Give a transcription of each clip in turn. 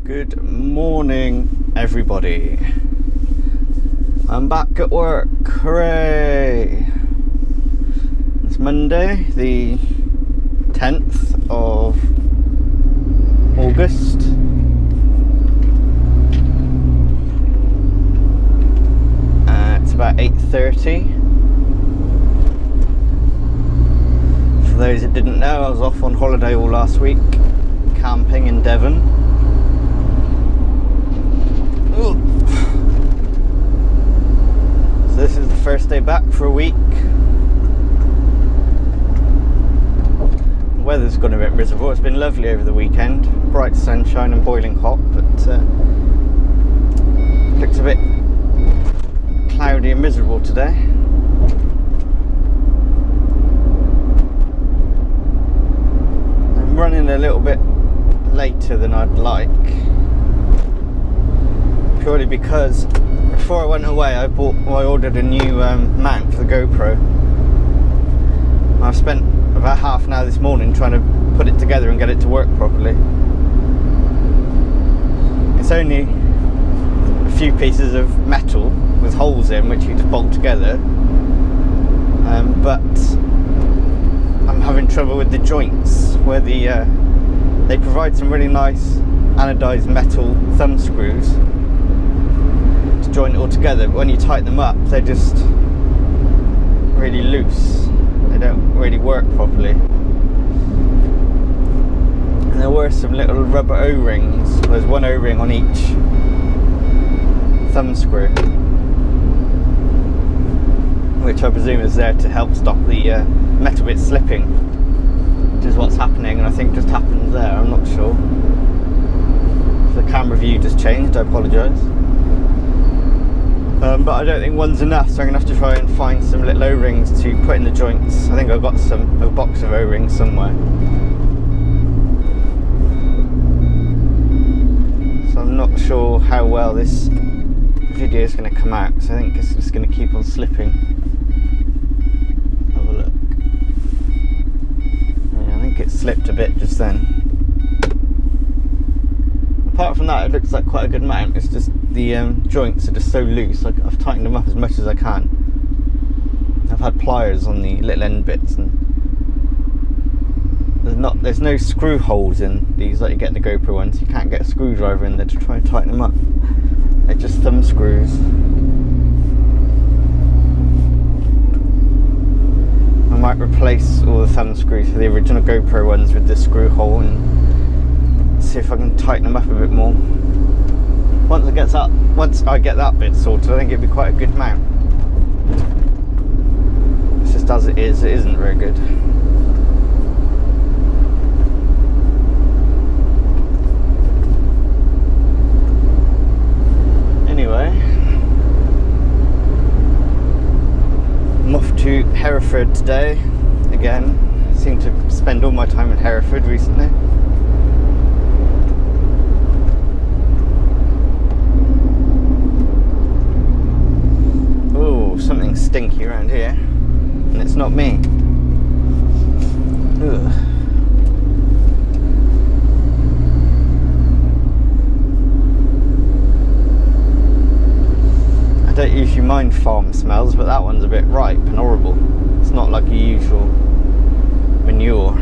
Good morning, everybody. I'm back at work. Hooray! It's Monday, the 10th of August. It's about 8:30. For those that didn't know, I was off on holiday all last week, camping in Devon. So this is the first day back for a week. The weather's gone a bit miserable. It's been lovely over the weekend, bright sunshine and boiling hot, but looks a bit cloudy and miserable today. I'm running a little bit later than I'd like, purely because before I went away I ordered a new mount for the GoPro. I've spent about half an hour this morning trying to put it together and get it to work properly. It's only a few pieces of metal with holes in which you just bolt together, but I'm having trouble with the joints where they provide some really nice anodized metal thumb screws to join it all together, but when you tighten them up they're just really loose. They don't really work properly. And there were some little rubber O-rings. There's one O-ring on each thumb screw, which I presume is there to help stop the metal bit slipping, which is what's happening, and I think just happened there. I'm not sure. The camera view just changed, I apologise. But I don't think one's enough, so I'm going to have to try and find some little O-rings to put in the joints. I think I've got a box of O-rings somewhere. So I'm not sure how well this video is going to come out, so I think it's just going to keep on slipping. Have a look. Yeah, I think it slipped a bit just then. Apart from that, it looks like quite a good mount. It's just the joints are just so loose. I've tightened them up as much as I can. I've had pliers on the little end bits, and there's no screw holes in these like you get in the GoPro ones. You can't get a screwdriver in there to try and tighten them up. They're just thumb screws. I might replace all the thumb screws for the original GoPro ones with this screw hole and see if I can tighten them up a bit more. Once I get that bit sorted, I think it'd be quite a good mount. It's just as it isn't very good. Anyway, I'm off to Hereford today. Again, I seem to spend all my time in Hereford recently. Something stinky around here, and it's not me. Ugh. I don't usually mind farm smells, but that one's a bit ripe and horrible. It's not like a usual manure.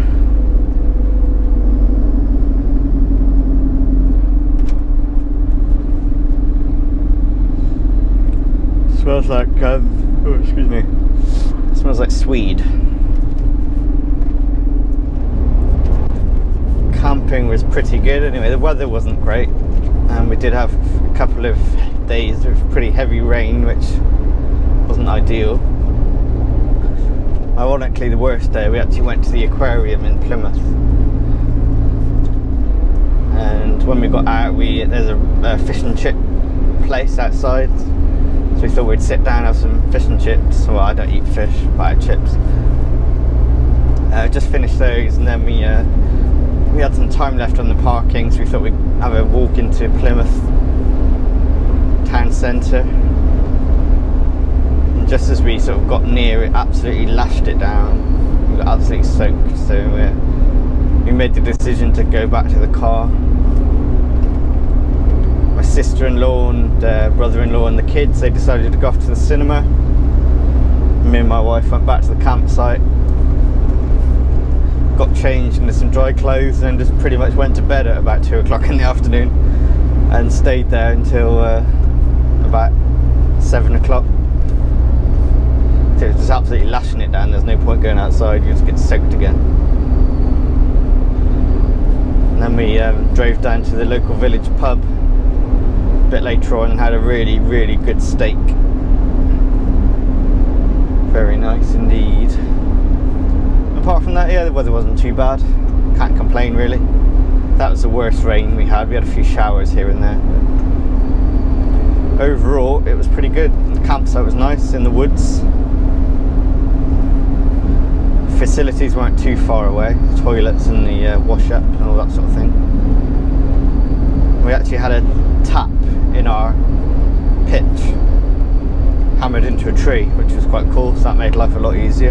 Smells like excuse me. It smells like swede. Camping was pretty good anyway. The weather wasn't great, and we did have a couple of days of pretty heavy rain, which wasn't ideal. Ironically, the worst day we actually went to the aquarium in Plymouth, and when we got out, there's a fish and chip place outside. So we thought we'd sit down and have some fish and chips. Well, I don't eat fish, but I have chips. Just finished those, and then we had some time left on the parking, so we thought we'd have a walk into Plymouth town centre. And just as we sort of got near, it absolutely lashed it down. We got absolutely soaked, so we made the decision to go back to the car. sister-in-law and brother-in-law and the kids, they decided to go off to the cinema. Me and my wife went back to the campsite, got changed into some dry clothes, and just pretty much went to bed at about 2 o'clock in the afternoon and stayed there until about 7 o'clock. So it was just absolutely lashing it down. There's no point going outside, you just get soaked again. And then we drove down to the local village pub a bit later on and had a really, really good steak. Very nice indeed. Apart from that, yeah, the weather wasn't too bad. Can't complain really. That was the worst rain we had. We had a few showers here and there. But overall, it was pretty good. The campsite was nice in the woods. Facilities weren't too far away. The toilets and the wash up and all that sort of thing. We actually had a tap in our pitch hammered into a tree, which was quite cool, so that made life a lot easier.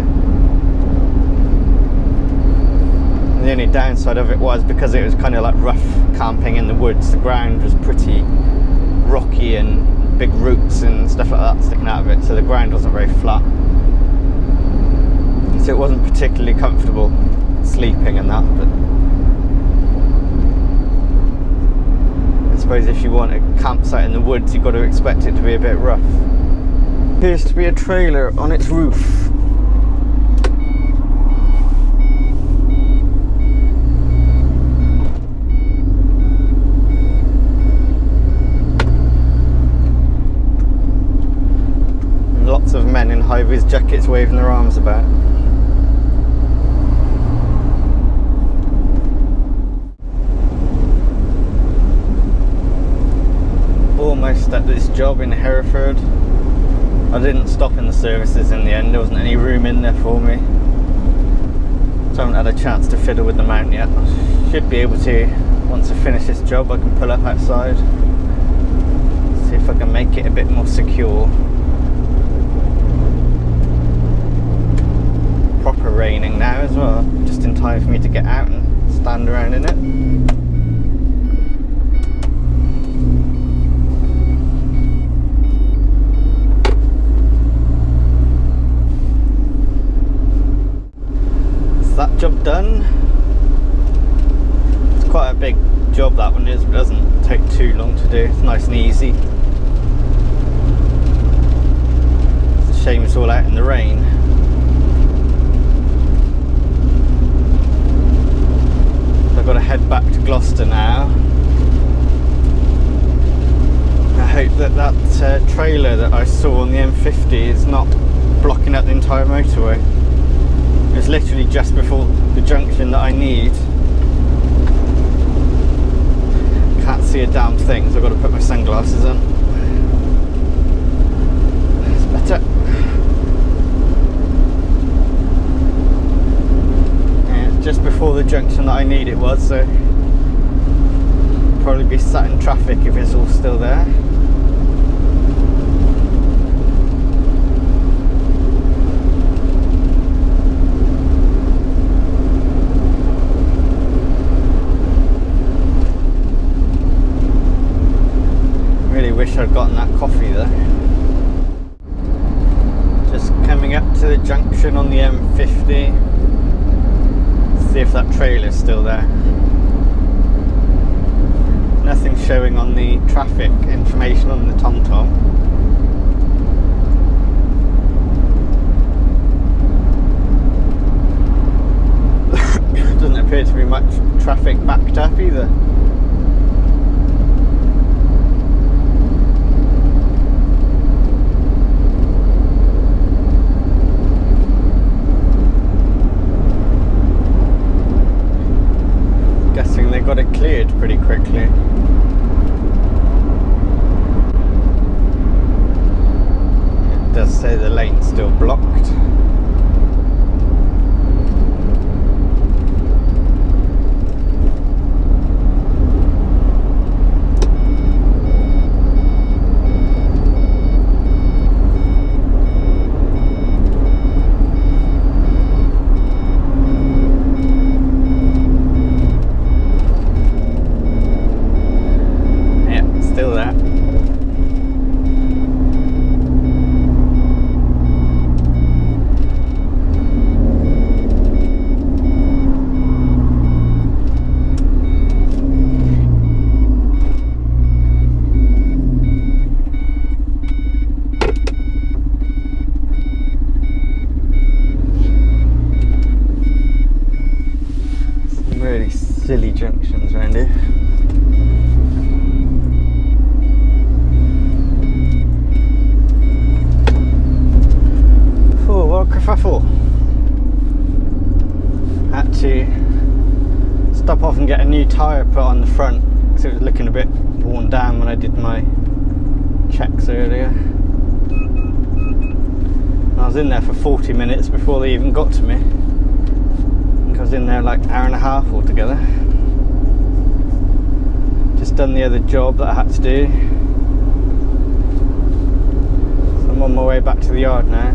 And the only downside of it was, because it was kind of like rough camping in the woods, the ground was pretty rocky and big roots and stuff like that sticking out of it, so the ground wasn't very flat. So it wasn't particularly comfortable sleeping and that, but I suppose if you want a campsite in the woods, you've got to expect it to be a bit rough. Appears to be a trailer on its roof. And lots of men in high-vis jackets waving their arms about. Almost at this job in Hereford. I didn't stop in the services in the end, there wasn't any room in there for me. So I haven't had a chance to fiddle with the mount yet. I should be able to, once I finish this job, I can pull up outside. See if I can make it a bit more secure. Proper raining now as well, just in time for me to get out and stand around in it. That job done. It's quite a big job, that one is, but it doesn't take too long to do. It's nice and easy. It's a shame it's all out in the rain. So I've got to head back to Gloucester now. I hope that trailer that I saw on the M50 is not blocking up the entire motorway. It's literally just before the junction that I need. Can't see a damn thing, so I've got to put my sunglasses on. It's better. Yeah, it's just before the junction that I need it was, so probably be sat in traffic if it's all still there. Wish I'd gotten that coffee there. Just coming up to the junction on the M50. See if that trailer's still there. Nothing showing on the traffic information on the TomTom. Doesn't appear to be much traffic backed up either. Got it cleared pretty quickly. It does say the lane's still blocked. Still there. silly junctions around here. Oh, what a kerfuffle. Had to stop off and get a new tyre put on the front because it was looking a bit worn down when I did my checks earlier. And I was in there for 40 minutes before they even got to me. I think I was in there like an hour and a half altogether. Just done the other job that I had to do. So I'm on my way back to the yard now.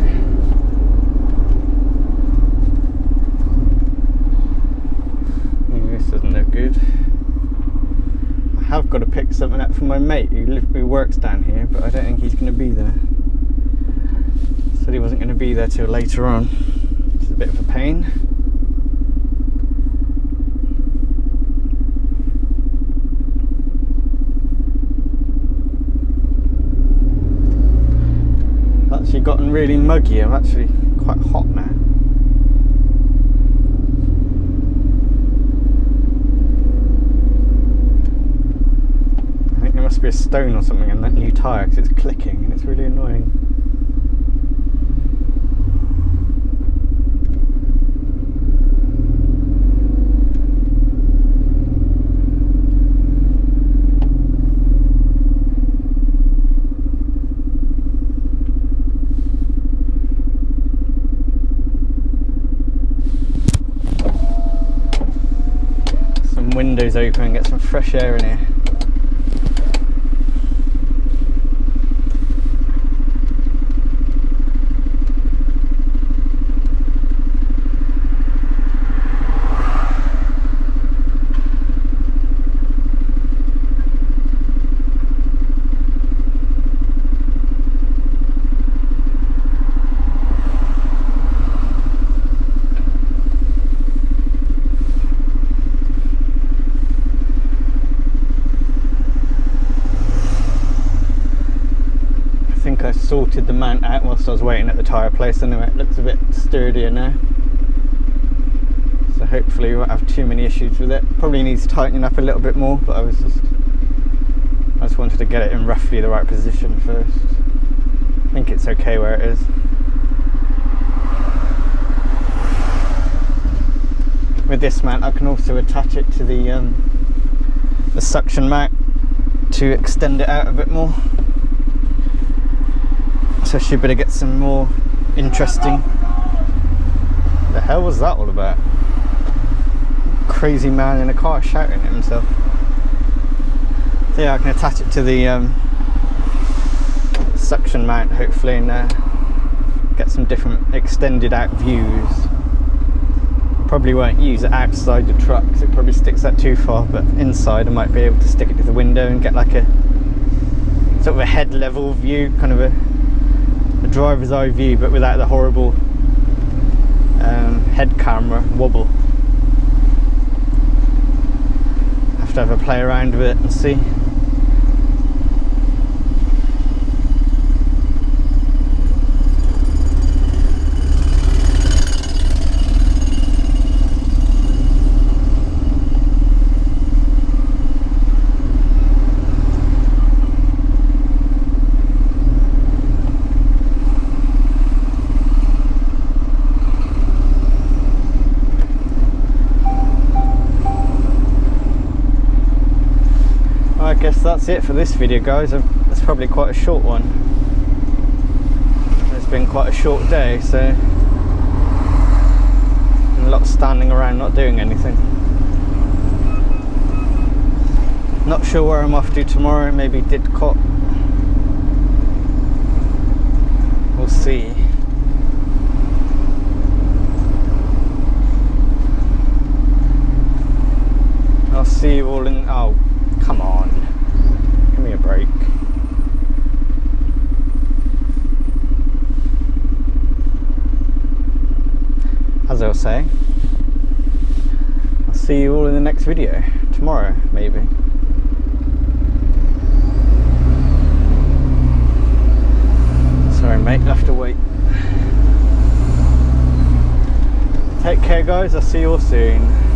This doesn't look good. I have got to pick something up from my mate who works down here, but I don't think he's going to be there. Said he wasn't going to be there till later on. It's a bit of a pain. It's actually gotten really muggy. I'm actually quite hot now. I think there must be a stone or something in that new tyre because it's clicking and it's really annoying. Windows open and get some fresh air in here. I sorted the mount out whilst I was waiting at the tyre place anyway. It looks a bit sturdier now, so hopefully we won't have too many issues with it. Probably needs tightening up a little bit more, but I just wanted to get it in roughly the right position first. I think it's okay where it is. With this mount I can also attach it to the suction mount to extend it out a bit more. So I should be able to get some more interesting. What the hell was that all about? Crazy man in a car shouting at himself. So yeah, I can attach it to the suction mount hopefully and get some different extended out views. Probably won't use it outside the truck because it probably sticks that too far, but inside I might be able to stick it to the window and get like a sort of a head level view, kind of a driver's eye view, but without the horrible head camera wobble. Have to have a play around with it and see. I guess that's it for this video, guys. It's probably quite a short one. It's been quite a short day, so a lot of standing around not doing anything. Not sure where I'm off to tomorrow, maybe Didcot. We'll see. I'll see you all in... oh, come on. Give me a break. As I was saying, I'll see you all in the next video. Tomorrow, maybe. Sorry mate, you'll have to wait. Take care guys, I'll see you all soon.